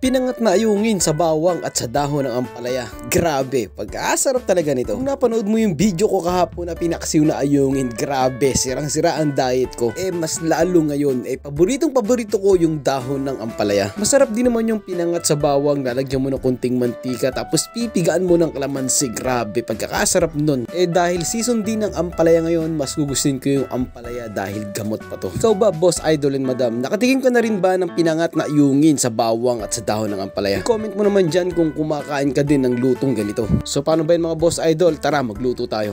Pinangat na ayungin sa bawang at sa dahon ng ampalaya. Grabe, pagkasarap talaga nito. Kung napanood mo yung video ko kahapon na pinaksiw na ayungin, grabe, sirang-sira ang diet ko. Mas lalo ngayon, paborito ko yung dahon ng ampalaya. Masarap din naman yung pinangat sa bawang, lalagyan mo ng kunting mantika tapos pipigaan mo ng kalamansi. Grabe, pagkakasarap nun. Dahil season din ng ampalaya ngayon, mas gugustuhin ko yung ampalaya dahil gamot pa to. Ikaw ba, boss idol and madam, nakatikim ka na rin ba ng pinangat na ayungin sa bawang at sa dahon ng ampalaya? I-comment mo naman dyan kung kumakain ka din ng lutong ganito. So paano ba yun mga boss idol? Tara, magluto tayo.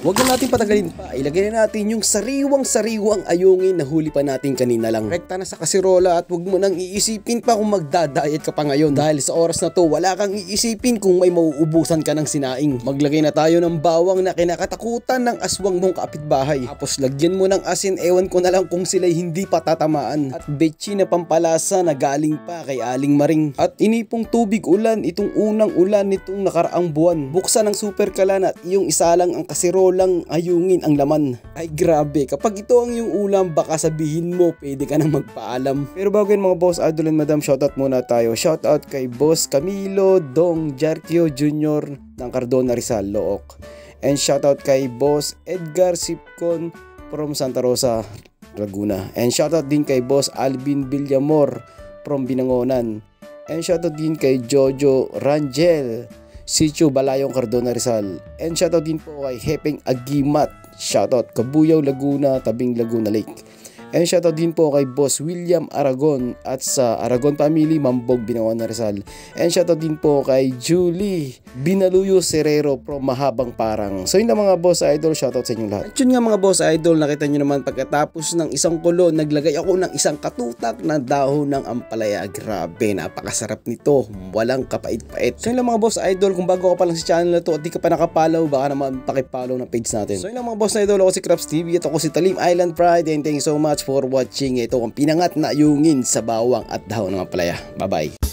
Huwag na natin patagalin pa, ilagay na natin yung sariwang ayungin na huli pa natin kanina lang. Rekta na sa kasirola at huwag mo nang iisipin pa kung magda-diet ka pa ngayon. Dahil sa oras na to, wala kang iisipin kung may mauubusan ka ng sinaing. Maglagay na tayo ng bawang na kinakatakutan ng aswang mong kapitbahay. Tapos lagyan mo ng asin, ewan ko na lang kung sila'y hindi pa tatamaan. At betchin na pampalasa na galing pa kay Aling Maring. At inipong tubig ulan, itong unang ulan nitong nakaraang buwan. Buksan ang super kalan at iyong isalang ang kasirola lang ayungin ang laman. Ay grabe, kapag ito ang yung ulam, baka sabihin mo pwede ka nang magpaalam. Pero bago yun mga boss idol and madam, shoutout muna tayo. Shoutout kay Boss Camilo Dong Jarquio Jr. ng Cardona Rizal, Look. And shoutout kay Boss Edgar Sipcon from Santa Rosa, Laguna. And shoutout din kay Boss Alvin Villamor from Binangonan. And shoutout din kay Jojo Rangel Sitio Balayong, Cardona Rizal. And shoutout din po kay Hepeng Agimat. Shoutout Kabuyaw, Laguna, tabing Laguna Lake. And shoutout din po kay Boss William Aragon at sa Aragon Family, Mambog, Binangonan, Rizal. And shoutout din po kay Julie Binaluyo Serrero from Mahabang Parang. So yun lang mga boss idol, shoutout sa inyong lahat. At yun nga mga boss idol, nakita nyo naman pagkatapos ng isang kulo, naglagay ako ng isang katutak na dahon ng ampalaya. Grabe, napakasarap nito, walang kapait-pait. So yun lang mga boss idol, kung bago ka pa lang sa channel na to at di ka pa nakapollow, baka naman pakipollow ng page natin. So yun lang mga boss idol, ako si Craps TV at ako si Talim Island Pride, and thank you so much for watching. Ito ang pinangat na ayungin sa bawang at dahon ng ampalaya. Bye bye.